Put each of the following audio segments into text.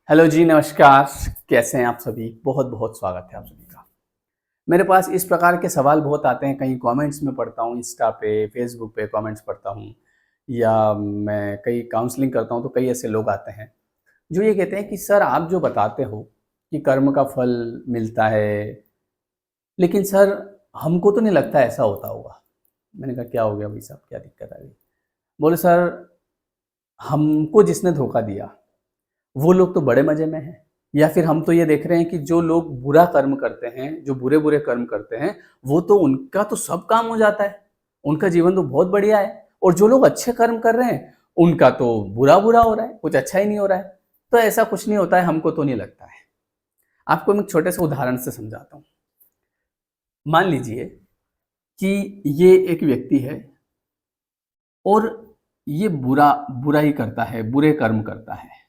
Hello जी, नमस्कार। कैसे हैं आप सभी? बहुत बहुत स्वागत है आप सभी का। मेरे पास इस प्रकार के सवाल बहुत आते हैं, कहीं कमेंट्स में पढ़ता हूँ, इंस्टा पे, फेसबुक पे कमेंट्स पढ़ता हूँ, या मैं कई काउंसलिंग करता हूँ तो कई ऐसे लोग आते हैं जो ये कहते हैं कि सर आप जो बताते हो कि कर्म का फल मिलता है, लेकिन सर हमको तो नहीं लगता ऐसा होता होगा। मैंने कहा क्या हो गया भाई साहब, क्या दिक्कत आ गई? बोले सर हमको जिसने धोखा दिया वो लोग तो बड़े मजे में हैं, या फिर हम तो ये देख रहे हैं कि जो लोग बुरा कर्म करते हैं, जो बुरे बुरे कर्म करते हैं, वो तो उनका तो सब काम हो जाता है, उनका जीवन तो बहुत बढ़िया है। और जो लोग अच्छे कर्म कर रहे हैं उनका तो बुरा बुरा हो रहा है, कुछ अच्छा ही नहीं हो रहा है। तो ऐसा कुछ नहीं होता है, हमको तो नहीं लगता है। आपको मैं एक छोटे से उदाहरण से समझाता हूँ। मान लीजिए कि ये एक व्यक्ति है और ये बुराई करता है, बुरे कर्म करता है।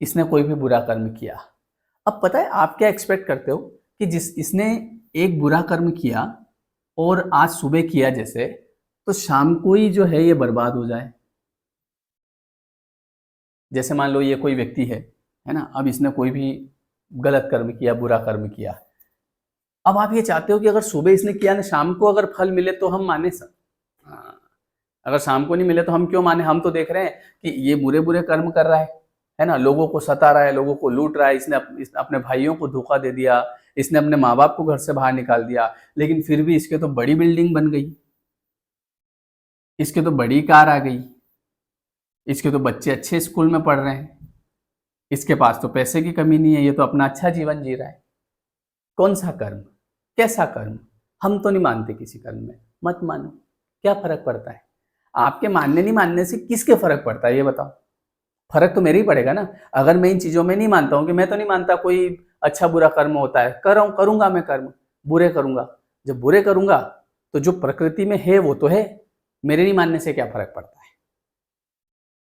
इसने कोई भी बुरा कर्म किया। अब पता है आप क्या एक्सपेक्ट करते हो कि जिस इसने एक बुरा कर्म किया और आज सुबह किया जैसे, तो शाम को ही जो है ये बर्बाद हो जाए। जैसे मान लो ये कोई व्यक्ति है ना? अब इसने कोई भी गलत कर्म किया, बुरा कर्म किया। अब आप ये चाहते हो कि अगर सुबह इसने किया ना, शाम को अगर फल मिले तो हम माने सर। हाँ, अगर शाम को नहीं मिले तो हम क्यों माने? हम तो देख रहे हैं कि ये बुरे बुरे कर्म कर रहा है ना? लोगों को सता रहा है, लोगों को लूट रहा है, इसने अपने भाइयों को धोखा दे दिया, इसने अपने माँ बाप को घर से बाहर निकाल दिया, लेकिन फिर भी इसके तो बड़ी बिल्डिंग बन गई, इसके तो बड़ी कार आ गई, इसके तो बच्चे अच्छे स्कूल में पढ़ रहे हैं, इसके पास तो पैसे की कमी नहीं है, ये तो अपना अच्छा जीवन जी रहा है। कौन सा कर्म? कैसा कर्म? हम तो नहीं मानते किसी कर्म में। मत मानो, क्या फर्क पड़ता है? आपके मानने नहीं मानने से किसके फर्क पड़ता है ये बताओ? फर्क तो मेरे ही पड़ेगा ना। अगर मैं इन चीजों में नहीं मानता हूँ, कि मैं तो नहीं मानता कोई अच्छा बुरा कर्म होता है, करूंगा मैं कर्म, बुरे करूंगा। जब बुरे करूंगा तो जो प्रकृति में है वो तो है, मेरे नहीं मानने से क्या फर्क पड़ता है?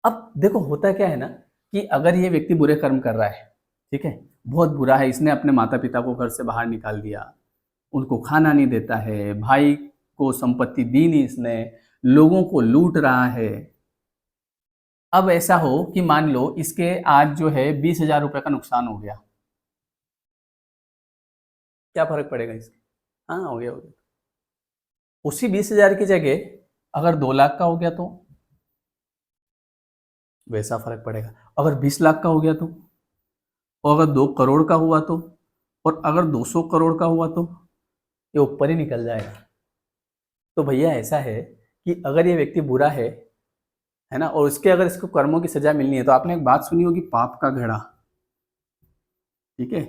अब देखो होता क्या है ना, कि अगर ये व्यक्ति बुरे कर्म कर रहा है, ठीक है, बहुत बुरा है, इसने अपने माता पिता को घर से बाहर निकाल दिया, उनको खाना नहीं देता है, भाई को संपत्ति दी नहीं इसने, लोगों को लूट रहा है। अब ऐसा हो कि मान लो इसके आज जो है 20,000 रुपए का नुकसान हो गया, क्या फर्क पड़ेगा इसके? हाँ, हो गया हो गया। उसी 20,000 की जगह अगर 2 लाख का हो गया तो वैसा फर्क पड़ेगा। अगर 20 लाख का हो गया तो, और अगर 2 करोड़ का हुआ तो, और अगर 200 करोड़ का हुआ तो ये ऊपर ही निकल जाएगा। तो भैया ऐसा है कि अगर ये व्यक्ति बुरा है ना, और उसके अगर इसको कर्मों की सजा मिलनी है, तो आपने एक बात सुनी होगी, पाप का घड़ा। ठीक है,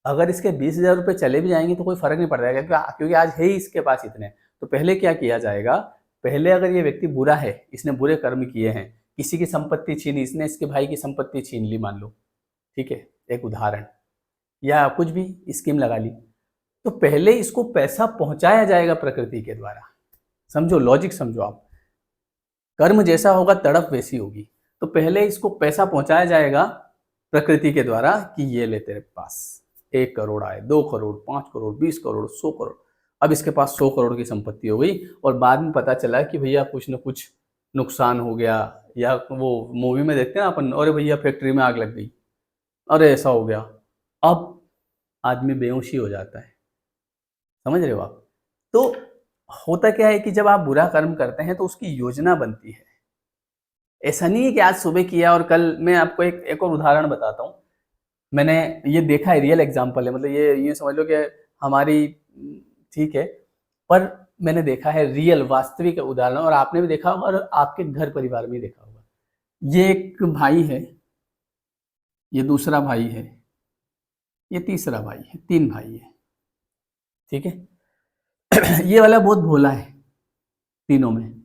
अगर इसके 20,000 रुपये चले भी जाएंगे तो कोई फर्क नहीं पड़ जाएगा, क्योंकि आज है ही इसके पास इतने। तो पहले क्या किया जाएगा? पहले अगर ये व्यक्ति बुरा है, इसने बुरे कर्म किए हैं, किसी की संपत्ति छीनी, इसने इसके भाई की संपत्ति छीन ली मान लो, ठीक है, एक उदाहरण, या कुछ भी स्कीम लगा ली, तो पहले इसको पैसा पहुंचाया जाएगा प्रकृति के द्वारा। समझो, लॉजिक समझो आप। कर्म जैसा होगा तड़प वैसी होगी। तो पहले इसको पैसा पहुंचाया जाएगा प्रकृति के द्वारा कि ये ले तेरे पास 1 करोड़ आए, 2 करोड़, 5 करोड़, 20 करोड़, 100 करोड़। अब इसके पास 100 करोड़ की संपत्ति हो गई, और बाद में पता चला कि भैया कुछ न कुछ नुकसान हो गया, या वो मूवी में देखते हैं ना अपन, अरे भैया फैक्ट्री में आग लग गई, अरे ऐसा हो गया। अब आदमी बेहोश ही हो जाता है। समझ रहे हो आप? तो होता क्या है कि जब आप बुरा कर्म करते हैं तो उसकी योजना बनती है। ऐसा नहीं है कि आज सुबह किया और कल। मैं आपको एक और उदाहरण बताता हूँ। मैंने ये देखा है, रियल एग्जांपल है, मतलब ये समझ लो कि हमारी ठीक है, पर मैंने देखा है रियल वास्तविक उदाहरण, और आपने भी देखा होगा और आपके घर परिवार में भी देखा होगा। ये एक भाई है, ये दूसरा भाई है, ये तीसरा भाई है, 3 भाई है। ठीक है। ये वाला बहुत भोला है तीनों में।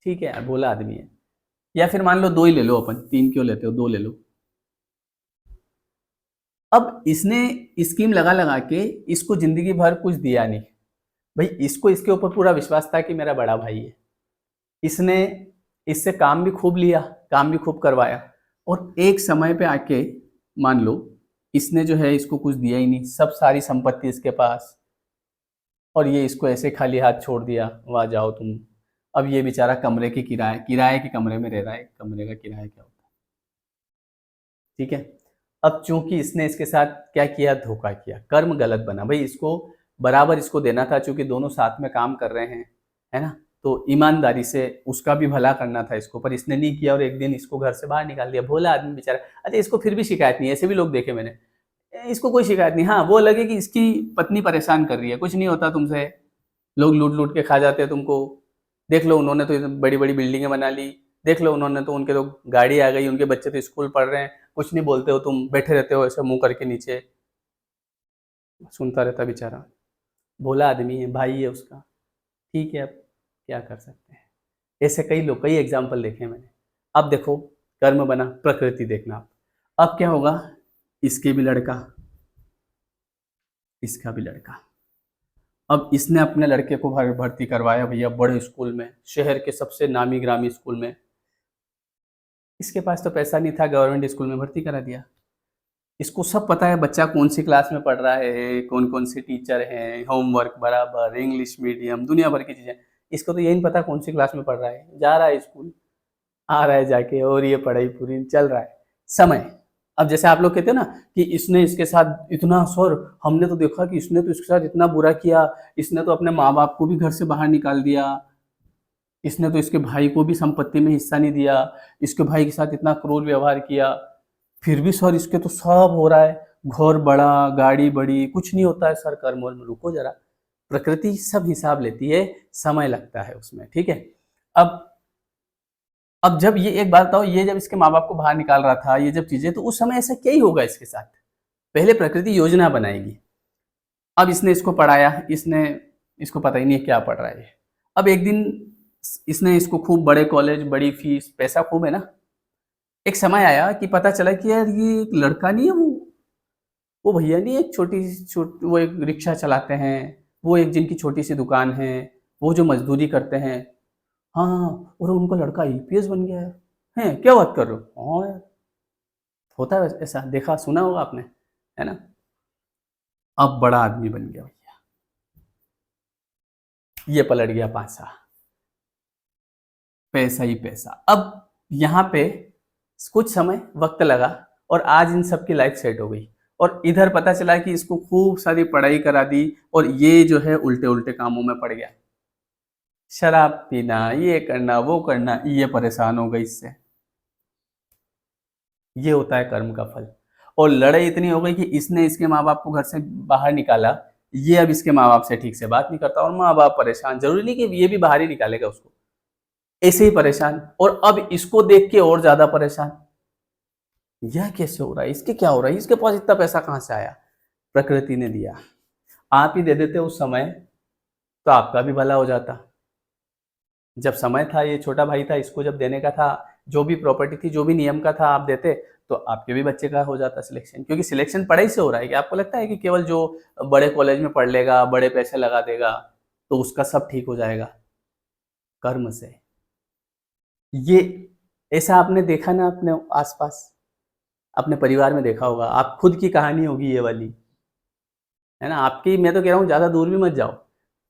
ठीक है, भोला आदमी है। या फिर मान लो 2 ही ले लो, अपन 3 क्यों लेते हो, 2 ले लो। अब इसने स्कीम लगा लगा के इसको जिंदगी भर कुछ दिया नहीं। भाई इसको इसके ऊपर पूरा विश्वास था कि मेरा बड़ा भाई है, इसने इससे काम भी खूब लिया, काम भी खूब करवाया, और एक समय पे आके मान लो इसने जो है इसको कुछ दिया ही नहीं, सब सारी संपत्ति इसके पास, और ये इसको ऐसे खाली हाथ छोड़ दिया, वहां जाओ तुम। अब ये बेचारा कमरे की किराए किराए के कमरे में रह रहा है। कमरे का किराया क्या होता है? ठीक है। अब चूंकि इसने इसके साथ क्या किया, धोखा किया, कर्म गलत बना भाई, इसको बराबर इसको देना था, चूंकि दोनों साथ में काम कर रहे हैं, है ना, तो ईमानदारी से उसका भी भला करना था इसको, पर इसने नहीं किया और एक दिन इसको घर से बाहर निकाल दिया। भोला आदमी बेचारा। अच्छा, इसको फिर भी शिकायत नहीं है, ऐसे भी लोग देखे मैंने, इसको कोई शिकायत नहीं। हाँ, वो लगे कि इसकी पत्नी परेशान कर रही है, कुछ नहीं होता तुमसे, लोग लूट लूट के खा जाते हैं तुमको, देख लो उन्होंने तो बड़ी बड़ी बिल्डिंगें बना ली, देख लो उन्होंने तो, उनके तो गाड़ी आ गई, उनके बच्चे तो स्कूल पढ़ रहे हैं, कुछ नहीं बोलते हो तुम, बैठे रहते हो ऐसे मुंह करके नीचे। सुनता रहता बेचारा, भोला आदमी है, भाई है उसका, ठीक है, अब क्या कर सकते हैं। ऐसे कई लोग, कई एग्जाम्पल देखे हैं मैंने। अब देखो, कर्म बना, प्रकृति देखना आप। अब क्या होगा, इसके भी लड़का, इसका भी लड़का। अब इसने अपने लड़के को भर्ती करवाया भैया बड़े स्कूल में, शहर के सबसे नामी ग्रामी स्कूल में। इसके पास तो पैसा नहीं था, गवर्नमेंट स्कूल में भर्ती करा दिया। इसको सब पता है बच्चा कौन सी क्लास में पढ़ रहा है, कौन कौन से टीचर हैं, होमवर्क बराबर, इंग्लिश मीडियम, दुनिया भर की चीज़ें। इसको तो यही नहीं पता कौन सी क्लास में पढ़ रहा है, जा रहा है स्कूल, आ रहा है जाके, और ये पढ़ाई पूरी चल रहा है। समय, अब जैसे आप लोग कहते हैं ना कि इसने इसके साथ इतना, सर हमने तो देखा कि इसने तो इसके साथ इतना बुरा किया, इसने तो अपने माँ बाप को भी घर से बाहर निकाल दिया, इसने तो इसके भाई को भी संपत्ति में हिस्सा नहीं दिया, इसके भाई के साथ इतना क्रूर व्यवहार किया, फिर भी सर इसके तो सब हो रहा है, घर बड़ा, गाड़ी बड़ी, कुछ नहीं होता है सर। कर्म वर्म, रुको जरा, प्रकृति सब हिसाब लेती है, समय लगता है उसमें, ठीक है। अब जब ये, एक बात बताओ, ये जब इसके माँ बाप को बाहर निकाल रहा था, ये जब चीजें, तो उस समय ऐसा क्या ही होगा इसके साथ। पहले प्रकृति योजना बनाएगी। अब इसने इसको पढ़ाया, इसने इसको पता ही नहीं है क्या पढ़ रहा है। अब एक दिन इसने इसको खूब बड़े कॉलेज, बड़ी फीस, पैसा खूब है ना। एक समय आया कि पता चला कि यार ये एक लड़का नहीं है, वो भैया नहीं, एक वो एक रिक्शा चलाते हैं, वो एक जिनकी छोटी सी दुकान है, वो जो मजदूरी करते हैं, हाँ, और उनका लड़का ईपीएस बन गया है। हैं, क्या बात कर रहे हो? हाँ यार, होता है ऐसा, देखा सुना होगा आपने, है ना। अब बड़ा आदमी बन गया भैया, ये पलट गया पासा, पैसा ही पैसा। अब यहाँ पे कुछ समय वक्त लगा, और आज इन सबकी लाइफ सेट हो गई, और इधर पता चला कि इसको खूब सारी पढ़ाई करा दी, और ये जो है उल्टे उल्टे कामों में पड़ गया, शराब पीना, ये करना, वो करना, ये परेशान हो गई इससे। ये होता है कर्म का फल। और लड़ाई इतनी हो गई कि इसने इसके माँ बाप को घर से बाहर निकाला, ये अब इसके माँ बाप से ठीक से बात नहीं करता, और माँ बाप परेशान, जरूरी नहीं कि ये भी बाहर ही निकालेगा उसको, ऐसे ही परेशान, और अब इसको देख के और ज्यादा परेशान। यह कैसे हो रहा है, इसके क्या हो रहा है, इसके पास इतना पैसा कहाँ से आया? प्रकृति ने दिया। आप ही दे देते उस समय, तो आपका भी भला हो जाता। जब समय था, ये छोटा भाई था, इसको जब देने का था, जो भी प्रॉपर्टी थी, जो भी नियम का था, आप देते, तो आपके भी बच्चे का हो जाता सिलेक्शन। क्योंकि सिलेक्शन पढ़ाई से हो रहा है। कि आपको लगता है कि केवल जो बड़े कॉलेज में पढ़ लेगा, बड़े पैसे लगा देगा, तो उसका सब ठीक हो जाएगा? कर्म से। ये ऐसा आपने देखा ना अपने आसपास, अपने परिवार में देखा होगा, आप खुद की कहानी होगी ये वाली, है ना। आपकी, मैं तो कह रहा हूँ ज्यादा दूर भी मत जाओ,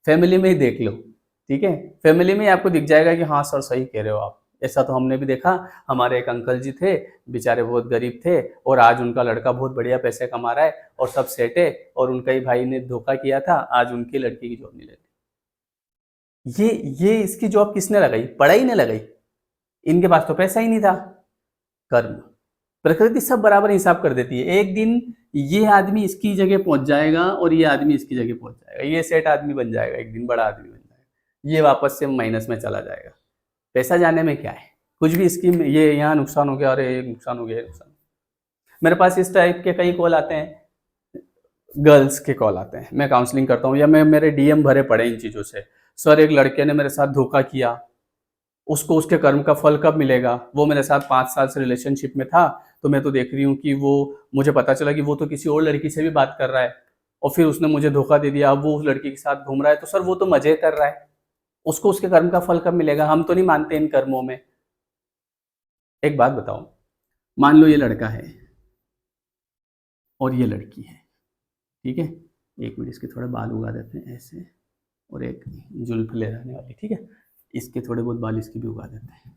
फैमिली में ही देख लो, ठीक है। फैमिली में ही आपको दिख जाएगा कि हाँ सर सही कह रहे हो आप। ऐसा तो हमने भी देखा, हमारे एक अंकल जी थे, बेचारे बहुत गरीब थे, और आज उनका लड़का बहुत बढ़िया पैसे कमा रहा है, और सब सेट है, और उनका ही भाई ने धोखा किया था, आज उनकी लड़की की जॉब नहीं लगी। ये इसकी जॉब किसने लगाई? पढ़ाई ने लगाई। इनके पास तो पैसा ही नहीं था। कर्म, प्रकृति सब बराबर हिसाब कर देती है। एक दिन ये आदमी इसकी जगह पहुंच जाएगा, और ये आदमी इसकी जगह पहुंच जाएगा, ये सेठ आदमी बन जाएगा, एक दिन बड़ा आदमी बन जाएगा, ये वापस से माइनस में चला जाएगा। पैसा जाने में क्या है, कुछ भी स्कीम, ये यहाँ नुकसान हो गया, अरे नुकसान हो गया, नुकसान। मेरे पास इस टाइप के कई कॉल आते हैं, गर्ल्स के कॉल आते हैं, मैं काउंसलिंग करता हूँ, या मैं, मेरे डीएम भरे पड़े इन चीज़ों से। सर एक लड़के ने मेरे साथ धोखा किया, उसको उसके कर्म का फल कब मिलेगा? वो मेरे साथ 5 साल से रिलेशनशिप में था, तो मैं तो देख रही हूँ कि वो, मुझे पता चला कि वो तो किसी और लड़की से भी बात कर रहा है, और फिर उसने मुझे धोखा दे दिया, अब वो उस लड़की के साथ घूम रहा है। तो सर वो तो मजे कर रहा है, उसको उसके कर्म का फल कब मिलेगा? हम तो नहीं मानते इन कर्मों में। एक बात बताओ, मान लो ये लड़का है और ये लड़की है, ठीक है। एक मिनट, इसके थोड़े बाल उगा देते हैं ऐसे, और एक जुल्फ ले रहने वाली, ठीक है, इसके थोड़े बहुत बाल इसके भी उगा देते हैं।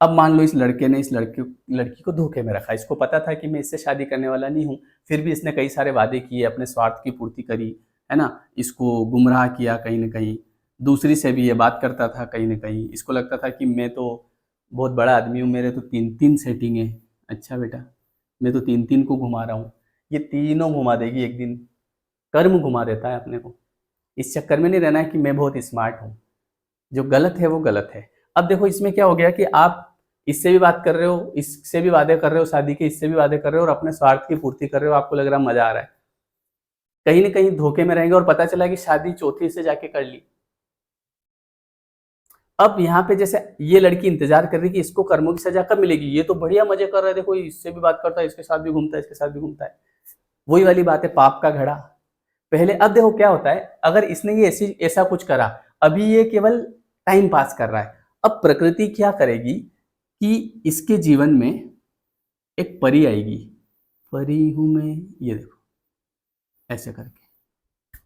अब मान लो इस लड़के ने इस लड़की को धोखे में रखा, इसको पता था कि मैं इससे शादी करने वाला नहीं हूँ, फिर भी इसने कई सारे वादे किए, अपने स्वार्थ की पूर्ति करी, है ना? इसको गुमराह किया कहीं न कहीं, दूसरी से भी ये बात करता था कहीं न कहीं, इसको लगता था कि मैं तो बहुत बड़ा आदमी हूँ, मेरे तो 3-3 सेटिंग है। अच्छा बेटा, मैं तो 3-3 को घुमा रहा हूँ, ये तीनों घुमा देगी एक दिन, कर्म घुमा देता है अपने को। इस चक्कर में नहीं रहना है कि मैं बहुत स्मार्ट हूँ, जो गलत है वो गलत है। अब देखो इसमें क्या हो गया कि आप इससे भी बात कर रहे हो, इससे भी वादे कर रहे हो शादी के, इससे भी वादे कर रहे हो और अपने स्वार्थ की पूर्ति कर रहे हो, आपको लग रहा है मजा आ रहा है। कहीं न कहीं धोखे में रहेंगे और पता चला कि शादी चौथी से जाके कर ली। अब यहाँ पे जैसे ये लड़की इंतजार कर रही कि इसको कर्मों की सजा कब मिलेगी, ये तो बढ़िया मजे कर रहा है, देखो इससे भी बात करता है, इसके साथ भी घूमता है, इसके साथ भी घूमता है। वही वाली बात है, पाप का घड़ा। पहले अब देखो क्या होता है, अगर इसने ये ऐसा कुछ करा, अभी ये केवल टाइम पास कर रहा है। अब प्रकृति क्या करेगी कि इसके जीवन में एक परी आएगी, परी हूं मैं, ये देखो ऐसे करके।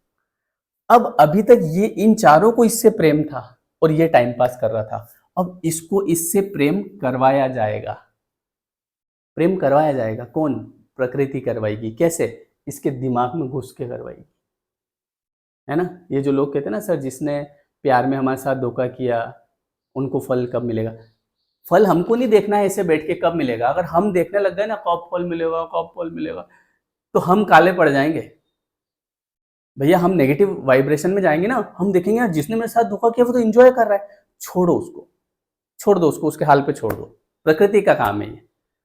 अब अभी तक ये इन चारों को इससे प्रेम था और ये टाइम पास कर रहा था। अब इसको इससे प्रेम करवाया जाएगा। प्रेम करवाया जाएगा, कौन? प्रकृति करवाएगी। कैसे? इसके दिमाग में घुस के करवाएगी, है ना? ये जो लोग कहते हैं ना, सर जिसने प्यार में हमारे साथ धोखा किया उनको फल कब मिलेगा? फल हमको नहीं देखना है ऐसे बैठ के कब मिलेगा। अगर हम देखने लग गए ना कब फल मिलेगा, कब फल मिलेगा, तो हम काले पड़ जाएंगे भैया। हम नेगेटिव वाइब्रेशन में जाएंगे ना, हम देखेंगे यार जिसने मेरे साथ धोखा किया वो तो एंजॉय कर रहा है, छोड़ो उसको, छोड़ दो उसको, उसके हाल पे छोड़ दो। प्रकृति का काम है ये।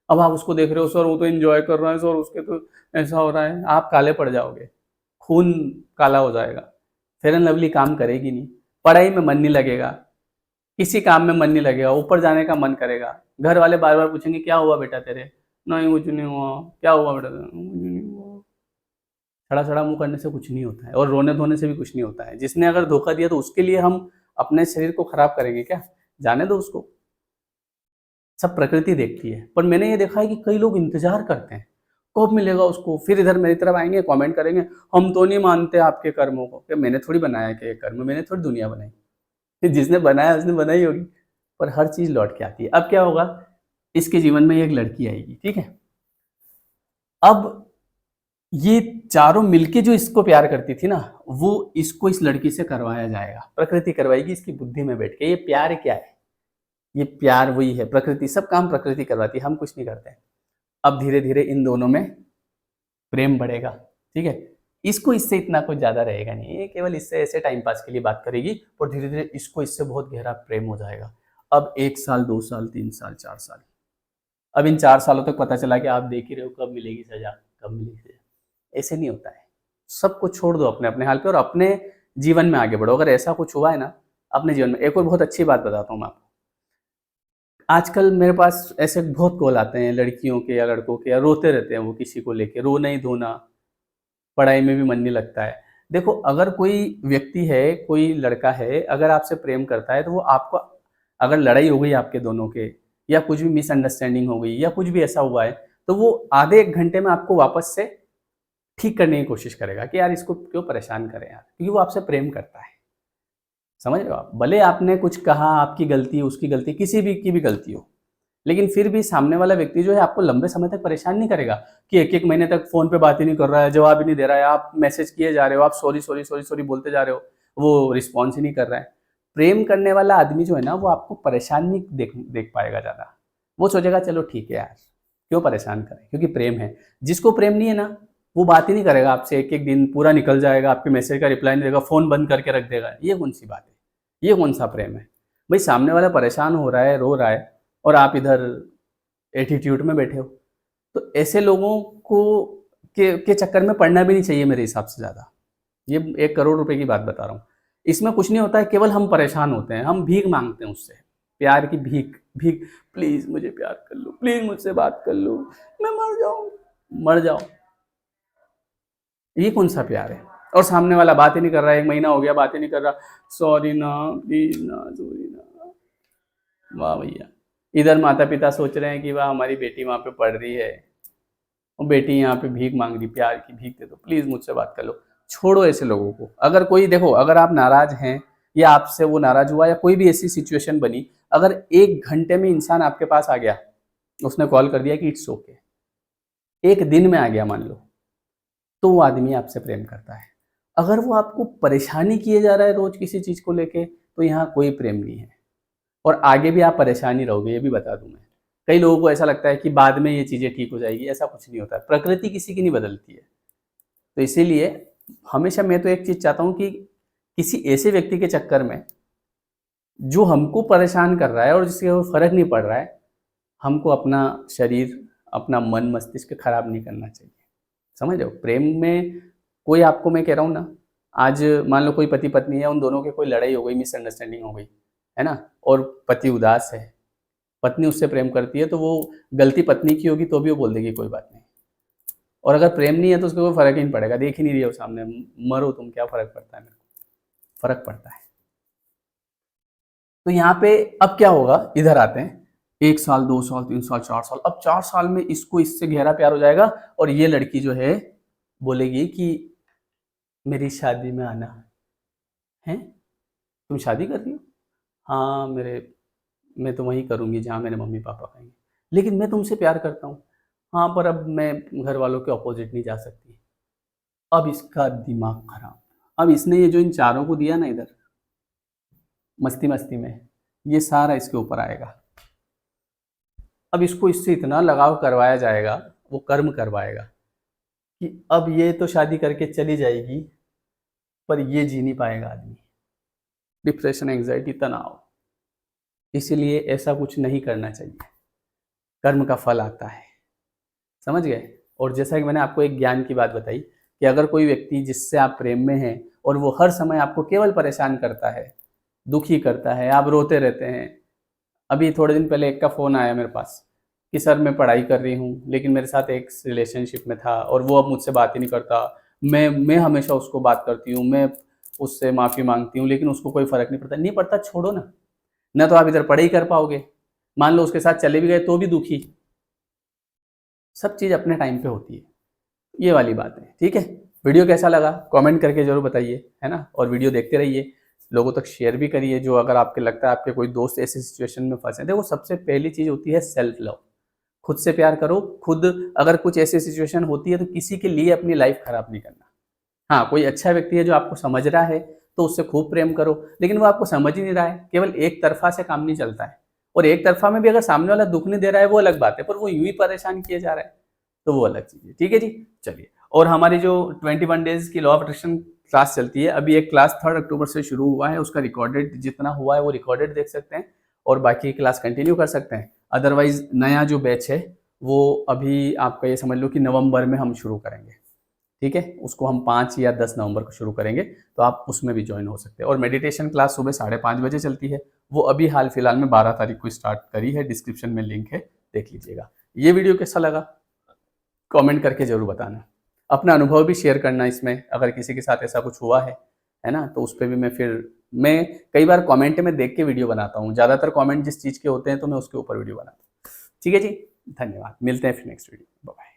अब आप उसको देख रहे हो, सर वो तो एंजॉय कर रहा है, सर उसके तो ऐसा हो रहा है, आप काले पड़ जाओगे, खून काला हो जाएगा, फेयर एंड लवली काम करेगी नहीं, पढ़ाई में मन नहीं लगेगा, किसी काम में मन नहीं लगेगा, ऊपर जाने का मन करेगा, घर वाले बार बार पूछेंगे क्या हुआ बेटा तेरे, नहीं कुछ नहीं हुआ, क्या हुआ बेटा तेरे? कुछ नहीं हुआ। छड़ा छड़ा मुंह करने से कुछ नहीं होता है और रोने धोने से भी कुछ नहीं होता है। जिसने अगर धोखा दिया तो उसके लिए हम अपने शरीर को खराब करेंगे क्या? जाने दो उसको, सब प्रकृति देखती है। पर मैंने ये देखा है कि कई लोग इंतजार करते हैं कब मिलेगा उसको, फिर इधर मेरी तरफ आएंगे, कमेंट करेंगे हम तो नहीं मानते आपके कर्मों को। क्या मैंने थोड़ी बनाया कि ये कर्म, मैंने थोड़ी दुनिया बनाई, जिसने बनाया उसने बनाई होगी। पर हर चीज लौट के आती है। अब क्या होगा, इसके जीवन में एक लड़की आएगी, ठीक है? अब ये चारों मिलके जो इसको प्यार करती थी ना, वो इसको इस लड़की से करवाया जाएगा, प्रकृति करवाएगी इसकी बुद्धि में बैठ के। ये प्यार क्या है? ये प्यार वही है, प्रकृति सब काम प्रकृति करवाती है, हम कुछ नहीं करते। अब धीरे धीरे इन दोनों में प्रेम बढ़ेगा, ठीक है? इसको इससे इतना कुछ ज्यादा रहेगा नहीं, ये केवल इससे ऐसे टाइम पास के लिए बात करेगी और धीरे धीरे इसको इससे बहुत गहरा प्रेम हो जाएगा। अब 1 साल, 2 साल, 3 साल, 4 साल, अब इन 4 सालों तक पता चला कि आप देख ही रहे हो कब मिलेगी सजा, कब मिलेगी सजा। ऐसे नहीं होता है। सबको छोड़ दो अपने अपने हाल पे और अपने जीवन में आगे बढ़ो। अगर ऐसा कुछ हुआ है ना अपने जीवन में, एक और बहुत अच्छी बात बताता हूँ मैं आपको। आजकल मेरे पास ऐसे बहुत कॉल आते हैं लड़कियों के या लड़कों के, या रोते रहते हैं वो किसी को लेके, रो नहीं धोना, पढ़ाई में भी मन नहीं लगता है। देखो अगर कोई व्यक्ति है, कोई लड़का है, अगर आपसे प्रेम करता है तो वो आपको, अगर लड़ाई हो गई आपके दोनों के या कुछ भी मिसअंडरस्टैंडिंग हो गई या कुछ भी ऐसा हुआ है, तो वो आधे 1 घंटे में आपको वापस से ठीक करने की कोशिश करेगा कि यार इसको क्यों परेशान करें यार, क्योंकि वो आपसे प्रेम करता है। समझ रहे हो आप? भले आपने कुछ कहा, आपकी गलती, उसकी गलती, किसी भी की भी गलती हो, लेकिन फिर भी सामने वाला व्यक्ति जो है आपको लंबे समय तक परेशान नहीं करेगा कि 1-1 महीने तक फोन पे बात ही नहीं कर रहा है, जवाब ही नहीं दे रहा है, आप मैसेज किए जा रहे हो, आप सॉरी सॉरी सॉरी सॉरी बोलते जा रहे हो, वो रिस्पॉन्स ही नहीं कर रहा है। प्रेम करने वाला आदमी जो है ना, वो आपको परेशान नहीं देख देख पाएगा ज्यादा। वो सोचेगा चलो ठीक है यार, क्यों परेशान करें, क्योंकि प्रेम है। जिसको प्रेम नहीं है ना, वो बात ही नहीं करेगा आपसे, एक एक दिन पूरा निकल जाएगा, आपके मैसेज का रिप्लाई नहीं देगा, फोन बंद करके रख देगा। ये कौन सी बात है? ये कौन सा प्रेम है? भाई सामने वाला परेशान हो रहा है, रो रहा है, और आप इधर एटीट्यूड में बैठे हो। तो ऐसे लोगों को के चक्कर में पड़ना भी नहीं चाहिए मेरे हिसाब से ज्यादा। ये 1 करोड़ रुपए की बात बता रहा हूँ। इसमें कुछ नहीं होता है, केवल हम परेशान होते हैं, हम भीख मांगते हैं उससे, प्यार की भीख। भीख, प्लीज मुझे प्यार कर लो, प्लीज मुझसे बात कर लो, मैं मर जाऊं। मर जाओ, ये कौन सा प्यार है? और सामने वाला बात ही नहीं कर रहा है, 1 महीना हो गया बात ही नहीं कर रहा, सॉरी ना, प्लीज ना, सॉरी ना। वाह भैया, इधर माता पिता सोच रहे हैं कि वाह हमारी बेटी वहां पे पढ़ रही है, और बेटी यहाँ पे भीख मांग रही, प्यार की भीख दे दो, प्लीज मुझसे बात कर लो। छोड़ो ऐसे लोगों को। अगर कोई, देखो अगर आप नाराज हैं या आपसे वो नाराज हुआ या कोई भी ऐसी सिचुएशन बनी, अगर 1 घंटे में इंसान आपके पास आ गया, उसने कॉल कर दिया कि इट्स ओके, 1 दिन में आ गया मान लो, तो वो आदमी आपसे प्रेम करता है। अगर वो आपको परेशानी किए जा रहा है रोज किसी चीज को लेके, तो यहाँ कोई प्रेम नहीं है और आगे भी आप परेशान ही रहोगे, ये भी बता दूं मैं। कई लोगों को ऐसा लगता है कि बाद में ये चीजें ठीक हो जाएगी, ऐसा कुछ नहीं होता है। प्रकृति किसी की नहीं बदलती है। तो इसीलिए हमेशा मैं तो एक चीज चाहता हूँ कि किसी ऐसे व्यक्ति के चक्कर में जो हमको परेशान कर रहा है और जिससे कोई फर्क नहीं पड़ रहा है, हमको अपना शरीर, अपना मन मस्तिष्क खराब नहीं करना चाहिए। समझ रहे हो? प्रेम में कोई, आपको मैं कह रहा हूँ ना, आज मान लो कोई पति पत्नी है, उन दोनों की कोई लड़ाई हो गई, मिसअंडरस्टैंडिंग हो गई, है ना, और पति उदास है, पत्नी उससे प्रेम करती है, तो वो गलती पत्नी की होगी तो भी वो बोल देगी कोई बात नहीं। और अगर प्रेम नहीं है तो उसको कोई फर्क ही नहीं पड़ेगा, देख ही नहीं रही हो सामने, मरो तुम, क्या फर्क पड़ता है, मेरे को फर्क पड़ता है। तो यहाँ पे अब क्या होगा, इधर आते हैं, 1 साल 2 साल 3 साल 4 साल, अब 4 साल में इसको इससे गहरा प्यार हो जाएगा और ये लड़की जो है बोलेगी कि मेरी शादी में आना है। तुम शादी कर रही हो? हाँ, मैं तो वहीं करूंगी जहाँ मेरे मम्मी पापा कहेंगे, लेकिन मैं तुमसे प्यार करता हूँ। हाँ, पर अब मैं घर वालों के अपोजिट नहीं जा सकती। अब इसका दिमाग खराब। अब इसने ये जो इन चारों को दिया ना इधर मस्ती मस्ती में, ये सारा इसके ऊपर आएगा। अब इसको इससे इतना लगाव करवाया जाएगा, वो कर्म करवाएगा कि अब ये तो शादी करके चली जाएगी, पर ये जी नहीं पाएगा आदमी। डिप्रेशन, एंग्जाइटी, तनाव। इसीलिए ऐसा कुछ नहीं करना चाहिए। कर्म का फल आता है, समझ गए? और जैसा कि मैंने आपको एक ज्ञान की बात बताई कि अगर कोई व्यक्ति जिससे आप प्रेम में हैं और वो हर समय आपको केवल परेशान करता है, दुखी करता है, आप रोते रहते हैं। अभी थोड़े दिन पहले एक का फ़ोन आया मेरे पास कि सर मैं पढ़ाई कर रही हूँ, लेकिन मेरे साथ एक रिलेशनशिप में था और वो अब मुझसे बात ही नहीं करता। मैं हमेशा उसको बात करती हूँ, मैं उससे माफ़ी मांगती हूँ, लेकिन उसको कोई फ़र्क नहीं पड़ता। नहीं पड़ता, छोड़ो ना। ना तो आप इधर पढ़ाई कर पाओगे, मान लो उसके साथ चले भी गए तो भी दुखी। सब चीज़ अपने टाइम पे होती है, ये वाली बात है। ठीक है, वीडियो कैसा लगा कमेंट करके जरूर बताइए, है ना। और वीडियो देखते रहिए, लोगों तक शेयर भी करिए। जो अगर आपके लगता है आपके कोई दोस्त ऐसी सिचुएशन में फंसे, देखो सबसे पहली चीज़ होती है सेल्फ लव। खुद से प्यार करो। खुद अगर कुछ ऐसी सिचुएशन होती है तो किसी के लिए अपनी लाइफ खराब नहीं करना। हाँ, कोई अच्छा व्यक्ति है जो आपको समझ रहा है तो उससे खूब प्रेम करो, लेकिन वो आपको समझ ही नहीं रहा है। केवल एक तरफा से काम नहीं चलता है, और एक तरफा में भी अगर सामने वाला दुख नहीं दे रहा है वो अलग बात है, पर वो यूं ही परेशान किए जा रहा है तो वो अलग चीज़ है। ठीक है जी, चलिए। और हमारी जो 21 डेज की लॉ ऑफ अट्रैक्शन क्लास चलती है, अभी एक क्लास 3 अक्टूबर से शुरू हुआ है, उसका रिकॉर्डेड जितना हुआ है वो रिकॉर्डेड देख सकते हैं और बाकी क्लास कंटिन्यू कर सकते हैं। अदरवाइज नया जो बैच है वो अभी आपका ये समझ लो कि नवंबर में हम शुरू करेंगे। ठीक है, उसको हम 5 या 10 नवंबर को शुरू करेंगे, तो आप उसमें भी ज्वाइन हो सकते हैं। और मेडिटेशन क्लास सुबह 5:30 बजे चलती है, वो अभी हाल फिलहाल में 12 तारीख को स्टार्ट करी है, डिस्क्रिप्शन में लिंक है, देख लीजिएगा। ये वीडियो कैसा लगा कमेंट करके जरूर बताना, अपना अनुभव भी शेयर करना इसमें, अगर किसी के साथ ऐसा कुछ हुआ है ना, तो उस पर भी मैं कई बार कमेंट में देख के वीडियो बनाता हूँ। ज़्यादातर कमेंट जिस चीज़ के होते हैं तो मैं उसके ऊपर वीडियो बनाता हूँ। ठीक है जी, धन्यवाद, मिलते हैं फिर नेक्स्ट वीडियो, बाय।